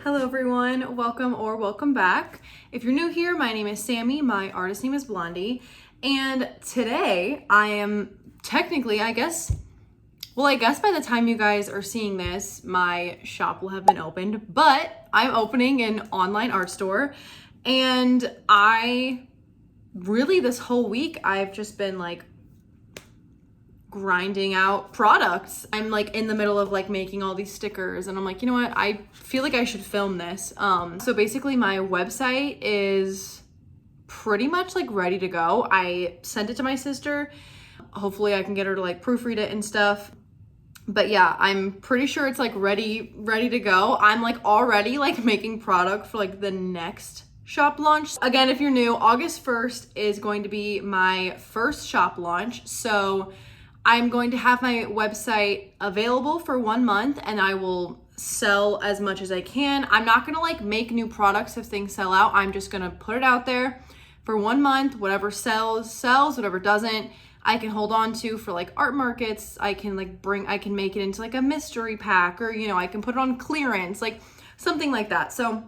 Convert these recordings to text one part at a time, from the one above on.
Hello everyone, welcome back. If you're new here, my name is Sammy, my artist name is Blondie, and today I am technically, I guess by the time you guys are seeing this, my shop will have been opened, but I'm opening an online art store, and this whole week, I've just been like grinding out products. I'm like in the middle of like making all these stickers, and I'm like, you know what, I feel like I should film this. So basically my website is pretty much like ready to go. I sent it to my sister. Hopefully I can get her to like proofread it and stuff. But yeah, I'm pretty sure it's like ready to go. I'm like already like making product for like the next shop launch. Again, if you're new, August 1st is going to be my first shop launch. So I'm going to have my website available for 1 month, and I will sell as much as I can. I'm not gonna like make new products if things sell out. I'm just gonna put it out there for 1 month. Whatever sells, whatever doesn't, I can hold on to for like art markets. I can make it into like a mystery pack, or I can put it on clearance, like something like that. So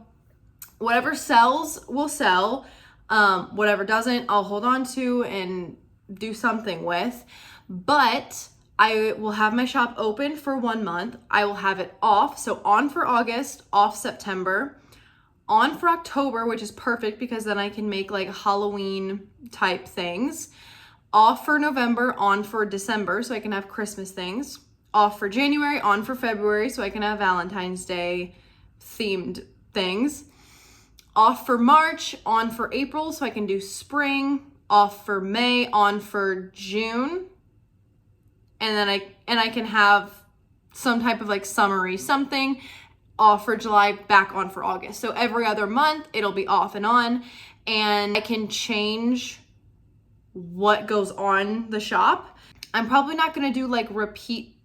whatever sells will sell. Whatever doesn't, I'll hold on to and do something with. But I will have my shop open for 1 month. I will have it off. So on for August, off September, on for October, which is perfect because then I can make like Halloween type things. Off for November, on for December, so I can have Christmas things. Off for January, on for February, so I can have Valentine's Day themed things. Off for March, on for April, so I can do spring. Off for May, on for June. And then I can have some type of like summary something. Off for July, back on for August. So every other month it'll be off and on, and I can change what goes on the shop. I'm probably not gonna do like repeat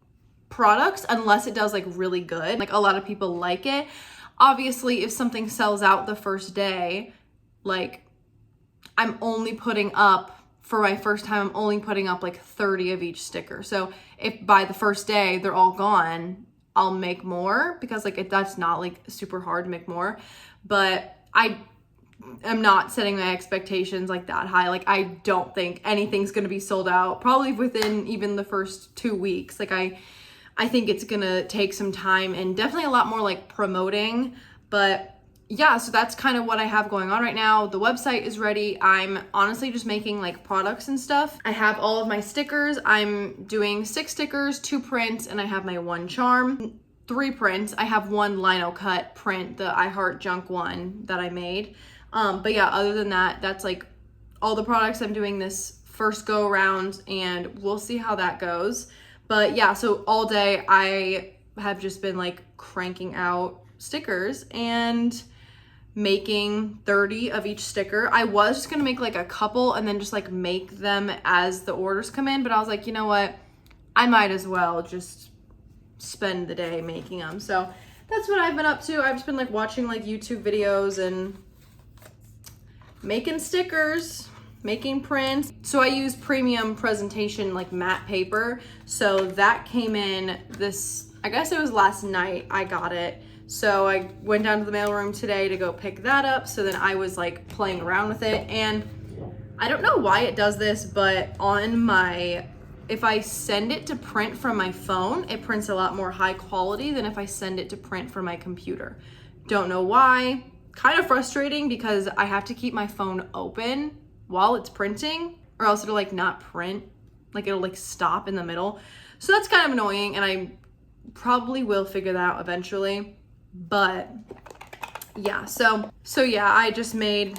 products unless it does like really good. Like a lot of people like it. Obviously, if something sells out the first day, like I'm only putting up, for my first time, I'm only putting up like 30 of each sticker. So if by the first day they're all gone, I'll make more, because like that's not like super hard to make more. But I am not setting my expectations like that high. Like I don't think anything's gonna be sold out probably within even the first 2 weeks. Like I think it's gonna take some time and definitely a lot more like promoting. But yeah, so that's kind of what I have going on right now. The website is ready. I'm honestly just making like products and stuff. I have all of my stickers. I'm doing 6 stickers, 2 prints, and I have my 1 charm. 3 prints. I have 1 lino cut print, the I Heart Junk one that I made. But yeah, other than that, that's like all the products I'm doing this first go around, and we'll see how that goes. But yeah, so all day I have just been like cranking out stickers and making 30 of each sticker. I was just gonna make like a couple and then just like make them as the orders come in, but I was like, you know what, I might as well just spend the day making them. So that's what I've been up to. I've just been like watching like YouTube videos and making stickers, making prints. So I use premium presentation like matte paper. So that came in I guess it was last night I got it. So I went down to the mailroom today to go pick that up. So then I was like playing around with it, and I don't know why it does this, but if I send it to print from my phone, it prints a lot more high quality than if I send it to print from my computer. Don't know why. Kind of frustrating because I have to keep my phone open while it's printing, or else it'll like not print, like it'll like stop in the middle. So that's kind of annoying, and I probably will figure that out eventually. But yeah, so yeah, I just made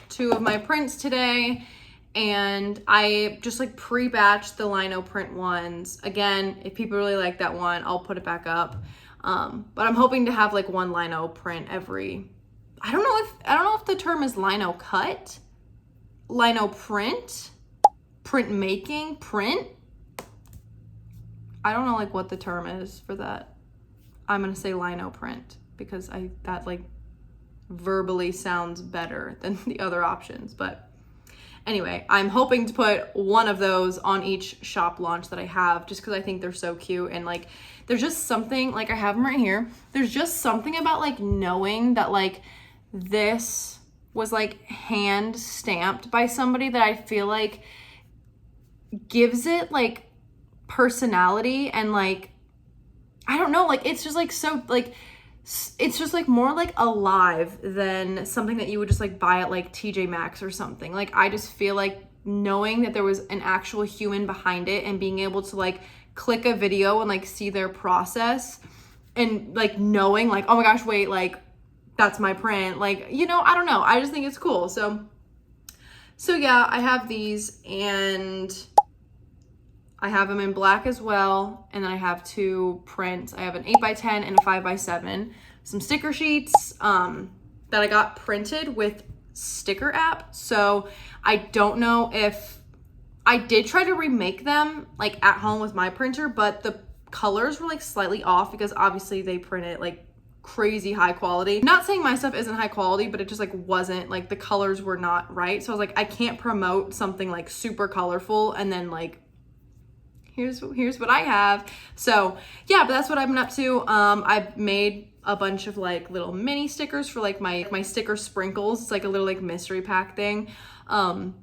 2 of my prints today, and I just like pre-batched the lino print ones. Again, if people really like that one, I'll put it back up. But I'm hoping to have like 1 lino print every, I don't know if the term is lino cut, lino print making, print. I don't know like what the term is for that. I'm gonna say lino print because that like verbally sounds better than the other options. But Anyway, I'm hoping to put one of those on each shop launch that I have, just because I think they're so cute. And like, there's just something, like I have them right here. There's just something about like knowing that like this was like hand stamped by somebody that I feel like gives it like personality, and like, I don't know, like it's just like so like, it's just like more like alive than something that you would just like buy at like TJ Maxx or something. Like I just feel like knowing that there was an actual human behind it and being able to like click a video and like see their process, and like knowing like, oh my gosh, wait, like that's my print. Like, you know, I don't know. I just think it's cool. So yeah, I have these, and I have them in black as well. And then I have two prints. I have an 8x10 and a 5x7. Some sticker sheets that I got printed with Sticker App. So I don't know if I did try to remake them like at home with my printer, but the colors were like slightly off because obviously they print it like crazy high quality. Not saying my stuff isn't high quality, but it just like wasn't, like the colors were not right. So I was like, I can't promote something like super colorful and then like here's what I have. So yeah, but that's what I've been up to. I've made a bunch of like little mini stickers for like my sticker sprinkles. It's like a little like mystery pack thing. So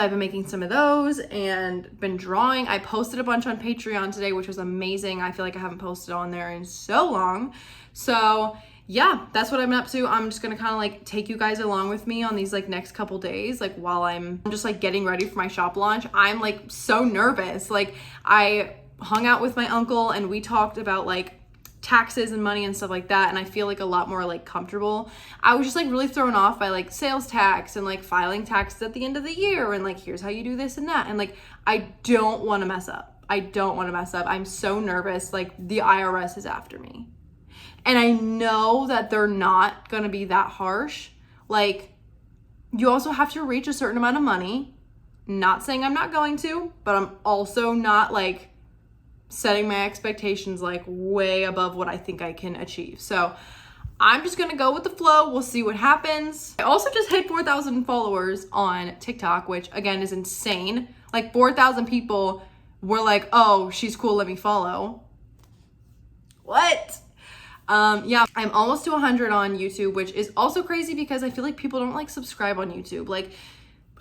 I've been making some of those and been drawing. I posted a bunch on Patreon today, which was amazing. I feel like I haven't posted on there in so long. So yeah, that's what I've been up to. I'm just gonna kind of like take you guys along with me on these like next couple days, like while I'm just like getting ready for my shop launch. I'm like so nervous. Like I hung out with my uncle and we talked about like taxes and money and stuff like that, and I feel like a lot more like comfortable. I was just like really thrown off by like sales tax and like filing taxes at the end of the year and like here's how you do this and that, and like I don't want to mess up. I'm so nervous. Like the IRS is after me. And I know that they're not going to be that harsh. Like, you also have to reach a certain amount of money. Not saying I'm not going to, but I'm also not like setting my expectations like way above what I think I can achieve. So I'm just going to go with the flow. We'll see what happens. I also just hit 4,000 followers on TikTok, which again is insane. Like 4,000 people were like, oh, she's cool, let me follow. What? Yeah, I'm almost to 100 on YouTube, which is also crazy because I feel like people don't like subscribe on YouTube. Like,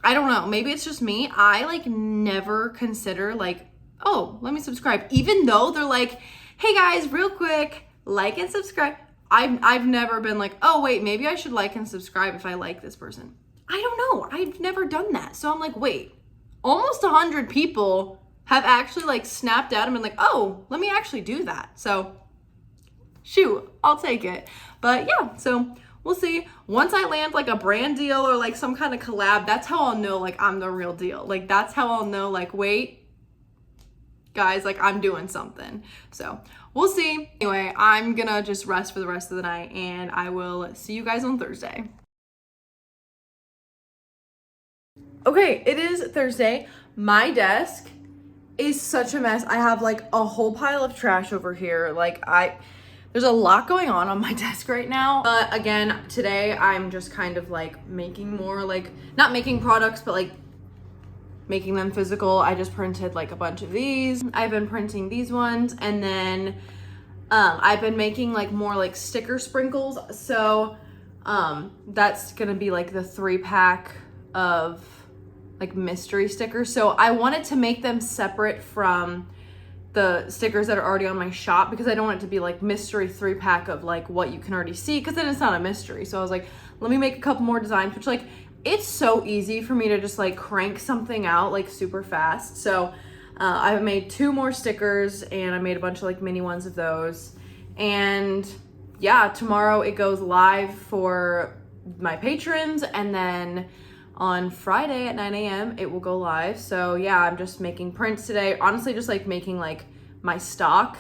I don't know, maybe it's just me. I like never consider like, oh, let me subscribe. Even though they're like, hey guys, real quick, like and subscribe. I've never been like, oh wait, maybe I should like and subscribe if I like this person. I don't know, I've never done that. So I'm like, wait, almost 100 people have actually like snapped at them and like, oh, let me actually do that. So shoot, I'll take it. But yeah, so we'll see. Once I land like a brand deal or like some kind of collab, that's how I'll know like I'm the real deal. Like that's how I'll know like, wait, guys, like I'm doing something. So we'll see. Anyway, I'm gonna just rest for the rest of the night and I will see you guys on Thursday. Okay, it is Thursday. My desk is such a mess. I have like a whole pile of trash over here. Like there's a lot going on my desk right now. But again, today I'm just kind of like making more like, not making products, but like making them physical. I just printed like a bunch of these. I've been printing these ones, and then I've been making like more like sticker sprinkles. So that's gonna be like the 3-pack of like mystery stickers. So I wanted to make them separate from the stickers that are already on my shop because I don't want it to be like mystery 3-pack of like what you can already see, because then it's not a mystery. So I was like, let me make a couple more designs, which like it's so easy for me to just like crank something out like super fast. So I've made 2 more stickers and I made a bunch of like mini ones of those. And yeah, tomorrow it goes live for my patrons, and then on Friday at 9 a.m. it will go live. So yeah, I'm just making prints today. Honestly, just like making like my stock.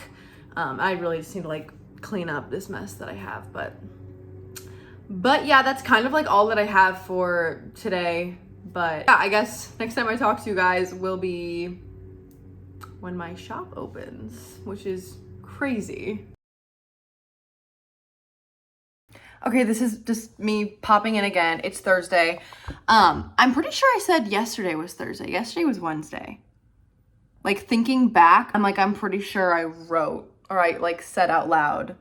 I really just need to like clean up this mess that I have, but yeah, that's kind of like all that I have for today. But yeah, I guess next time I talk to you guys will be when my shop opens, which is crazy. Okay, this is just me popping in again. It's Thursday. I'm pretty sure I said yesterday was Thursday. Yesterday was Wednesday. Like thinking back, I'm pretty sure I wrote or I like said out loud.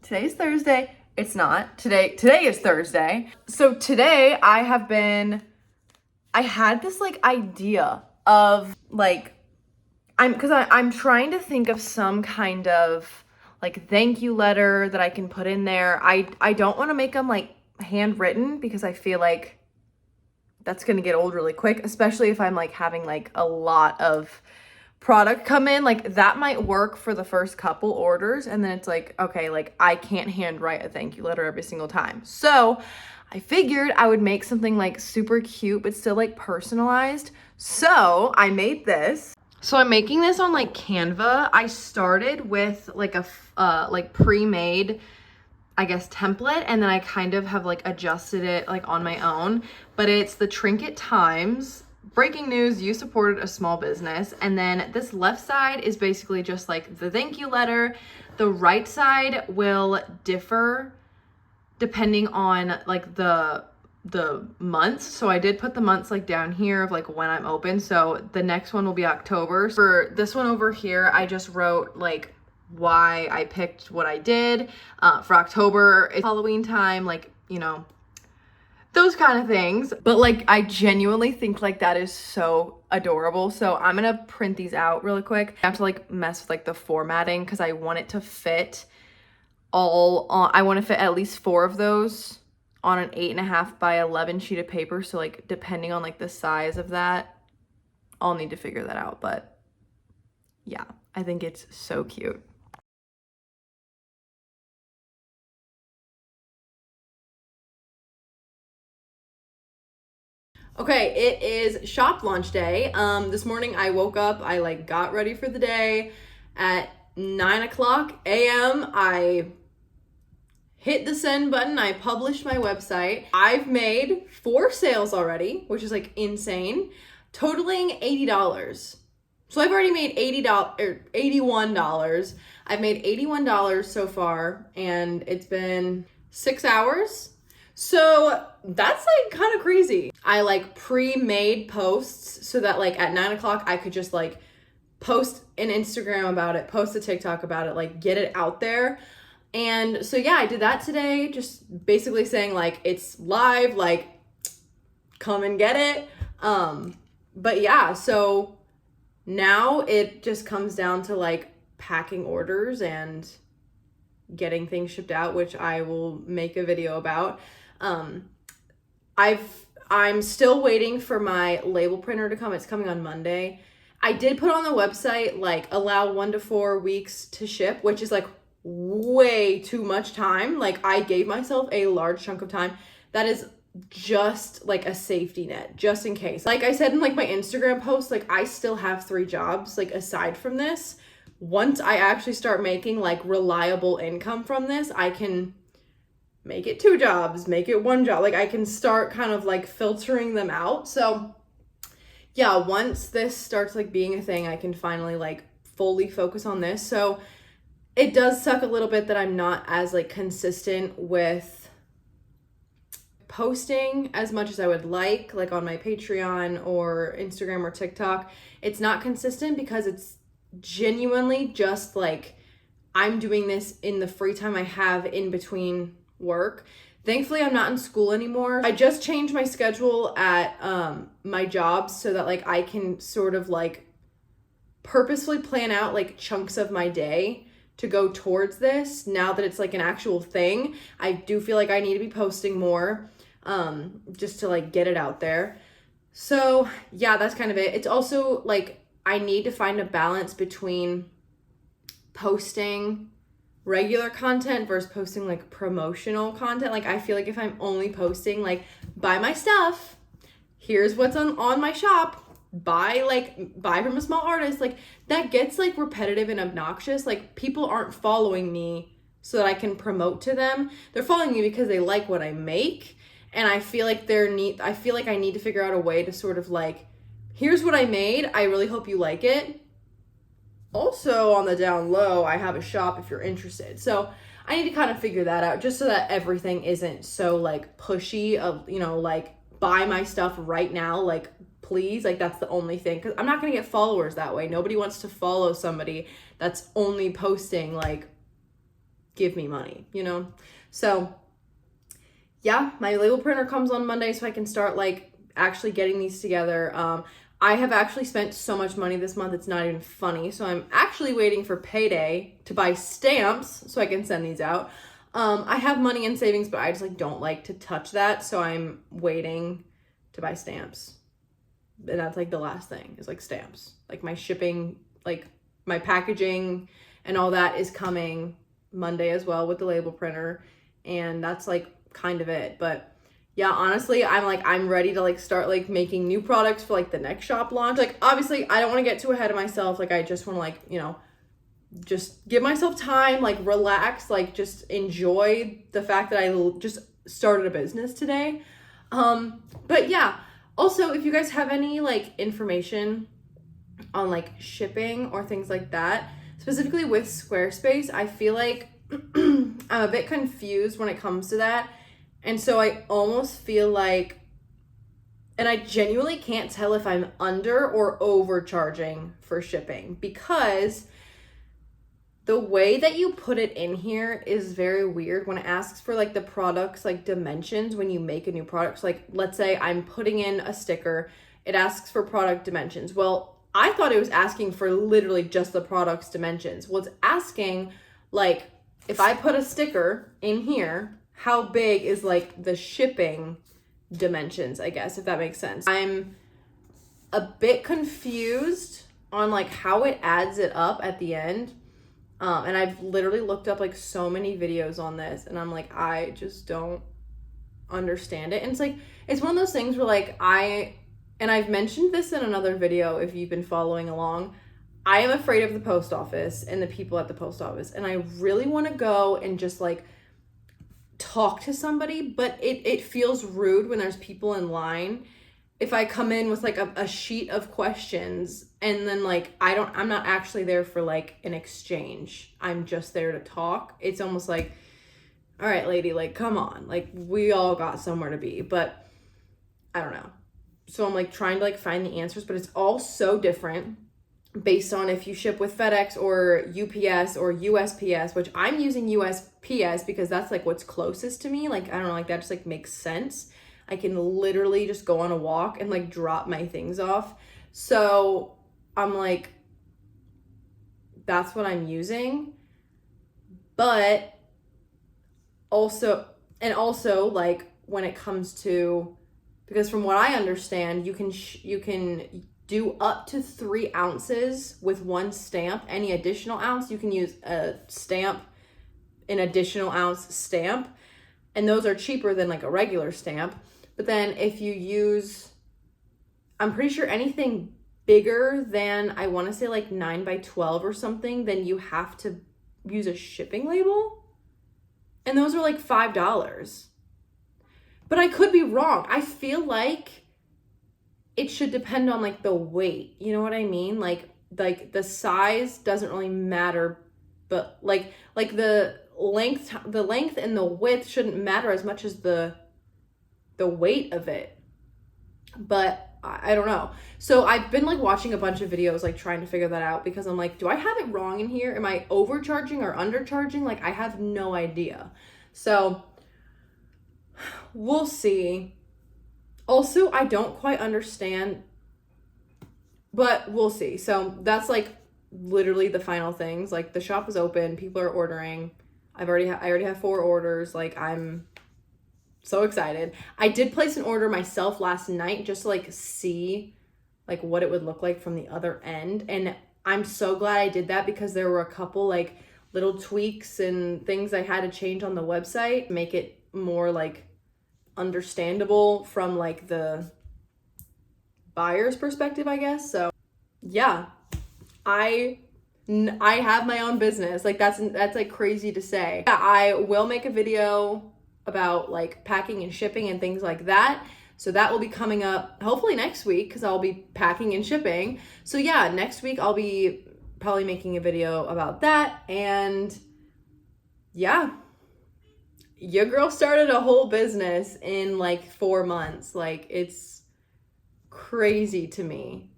Today's Thursday. It's not. Today is Thursday. So today I had this like idea of like I'm trying to think of some kind of like thank you letter that I can put in there. I don't want to make them like handwritten because I feel like that's going to get old really quick, especially if I'm like having like a lot of product come in. Like that might work for the first couple orders, and then it's like, okay, like I can't handwrite a thank you letter every single time. So I figured I would make something like super cute but still like personalized. So I made this. So I'm making this on like Canva. I started with like a like pre-made, I guess, template, and then I kind of have like adjusted it like on my own. But it's the Trinket Times. Breaking news, you supported a small business. And then this left side is basically just like the thank you letter. The right side will differ depending on like the months. So I did put the months like down here of like when I'm open. So the next one will be October. For this one over here, I just wrote like why I picked what I did. For October, it's Halloween time, like, you know, those kind of things. But like I genuinely think like that is so adorable. So I'm gonna print these out really quick. I have to like mess with like the formatting because I want it to fit all on, I want to fit at least 4 of those on an 8.5 by 11 sheet of paper. So like depending on like the size of that, I'll need to figure that out. But yeah, I think it's so cute. Okay, it is shop launch day. This morning I woke up, I like got ready for the day at 9:00 a.m. I hit the send button. I published my website. I've made 4 sales already, which is like insane, totaling $80. So I've already made $81. I've made $81 so far, and it's been 6 hours. So that's like kind of crazy. I like pre-made posts so that like at 9:00 I could just like post an Instagram about it, post a TikTok about it, like get it out there. And so yeah, I did that today, just basically saying like it's live, like come and get it. But yeah, so now it just comes down to like packing orders and getting things shipped out, which I will make a video about. I'm still waiting for my label printer to come. It's coming on Monday. I did put on the website like allow 1 to 4 weeks to ship, which is like way too much time. Like I gave myself a large chunk of time. That is just like a safety net, just in case. Like I said in like my Instagram post, like I still have 3 jobs like aside from this. Once I actually start making like reliable income from this, I can make it 2 jobs, make it 1 job. Like I can start kind of like filtering them out. So yeah, once this starts like being a thing, I can finally like fully focus on this. So it does suck a little bit that I'm not as like consistent with posting as much as I would like on my Patreon or Instagram or TikTok. It's not consistent because it's genuinely just like I'm doing this in the free time I have in between work. Thankfully, I'm not in school anymore. I just changed my schedule at my jobs so that like I can sort of like purposefully plan out like chunks of my day to go towards this. Now that it's like an actual thing, I do feel like I need to be posting more just to like get it out there. So yeah, that's kind of it. It's also like I need to find a balance between posting regular content versus posting like promotional content. Like I feel like if I'm only posting like buy my stuff, here's what's on my shop, buy from a small artist, like that gets like repetitive and obnoxious. Like people aren't following me so that I can promote to them. They're following me because they like what I make. And I feel like I feel like I need to figure out a way to sort of like, here's what I made. I really hope you like it. Also on the down low, I have a shop if you're interested. So I need to kind of figure that out just so that everything isn't so like pushy of, you know, like buy my stuff right now, like please, like that's the only thing, because I'm not gonna get followers that way. Nobody wants to follow somebody that's only posting like give me money, you know? So yeah, my label printer comes on Monday, so I can start like actually getting these together. I have actually spent so much money this month, it's not even funny. So I'm actually waiting for payday to buy stamps so I can send these out. I have money in savings, but I just like don't like to touch that. So I'm waiting to buy stamps. And that's like the last thing is like stamps. Like my shipping, like my packaging and all that is coming Monday as well with the label printer. And that's like kind of it. But yeah, honestly, I'm ready to like start like making new products for like the next shop launch. Like obviously I don't want to get too ahead of myself. Like I just want to like, you know, just give myself time, like relax, like just enjoy the fact that I just started a business today. But yeah, also if you guys have any like information on like shipping or things like that, specifically with Squarespace, I feel like I'm a bit confused when it comes to that. And so I almost feel like, and I genuinely can't tell if I'm under or overcharging for shipping, because the way that you put it in here is very weird when it asks for like the products, like dimensions when you make a new product. So like, let's say I'm putting in a sticker, it asks for product dimensions. Well, I thought it was asking for literally just the product's dimensions. Well, it's asking like, if I put a sticker in here, how big is like the shipping dimensions, I guess, if that makes sense. I'm a bit confused on like how it adds it up at the end. And I've literally looked up like so many videos on this, and I'm like, I just don't understand it. And it's like, it's one of those things where like and I've mentioned this in another video if you've been following along, I am afraid of the post office and the people at the post office. And I really want to go and just like talk to somebody, but it feels rude when there's people in line. If I come in with like a sheet of questions and then like I'm not actually there for like an exchange, I'm just there to talk. It's almost like, all right, lady, like come on, like we all got somewhere to be. But I don't know. So I'm like trying to like find the answers, but it's all so different based on if you ship with FedEx or UPS or USPS, which I'm using USPS because that's like what's closest to me. Like, I don't know, like that just like makes sense. I can literally just go on a walk and like drop my things off. So I'm like, that's what I'm using. But also like when it comes to, because from what I understand, you can do up to 3 ounces with one stamp. Any additional ounce, you can use a stamp, an additional ounce stamp. And those are cheaper than like a regular stamp. But then if you use, I'm pretty sure anything bigger than, I want to say like 9 by 12 or something, then you have to use a shipping label. And those are like $5. But I could be wrong. I feel like it should depend on like the weight. You know what I mean? Like the size doesn't really matter, but like the length and the width shouldn't matter as much as the weight of it. But I don't know. So I've been like watching a bunch of videos like trying to figure that out, because I'm like, do I have it wrong in here? Am I overcharging or undercharging? Like I have no idea. So we'll see. Also, I don't quite understand, but we'll see. So that's like literally the final things. Like the shop is open, people are ordering. I already have 4 orders. Like I'm so excited. I did place an order myself last night just to like see like what it would look like from the other end. And I'm so glad I did that, because there were a couple like little tweaks and things I had to change on the website, make it more like understandable from like the buyer's perspective, I guess. So yeah, I have my own business. Like that's like crazy to say. I will make a video about like packing and shipping and things like that. So that will be coming up hopefully next week, because I'll be packing and shipping. So yeah, next week I'll be probably making a video about that. And yeah, your girl started a whole business in like 4 months. Like, it's crazy to me.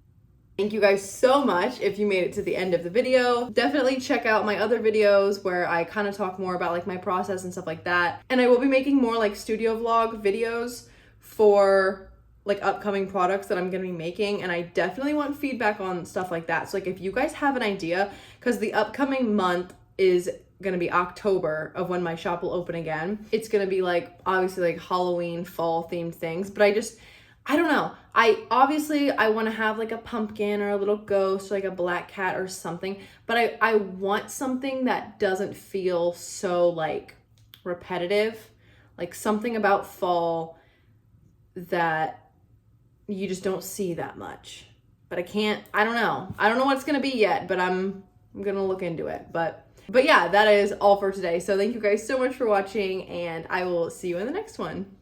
Thank you guys so much if you made it to the end of the video. Definitely check out my other videos where I kind of talk more about like my process and stuff like that. And I will be making more like studio vlog videos for like upcoming products that I'm gonna be making, and I definitely want feedback on stuff like that. So like if you guys have an idea, because the upcoming month is gonna be October of when my shop will open again. It's gonna be like obviously like Halloween, fall themed things, but I don't know. I want to have like a pumpkin or a little ghost or like a black cat or something, but I want something that doesn't feel so like repetitive, like something about fall that you just don't see that much. But I don't know. I don't know what it's going to be yet, but I'm going to look into it. But yeah, that is all for today. So thank you guys so much for watching, and I will see you in the next one.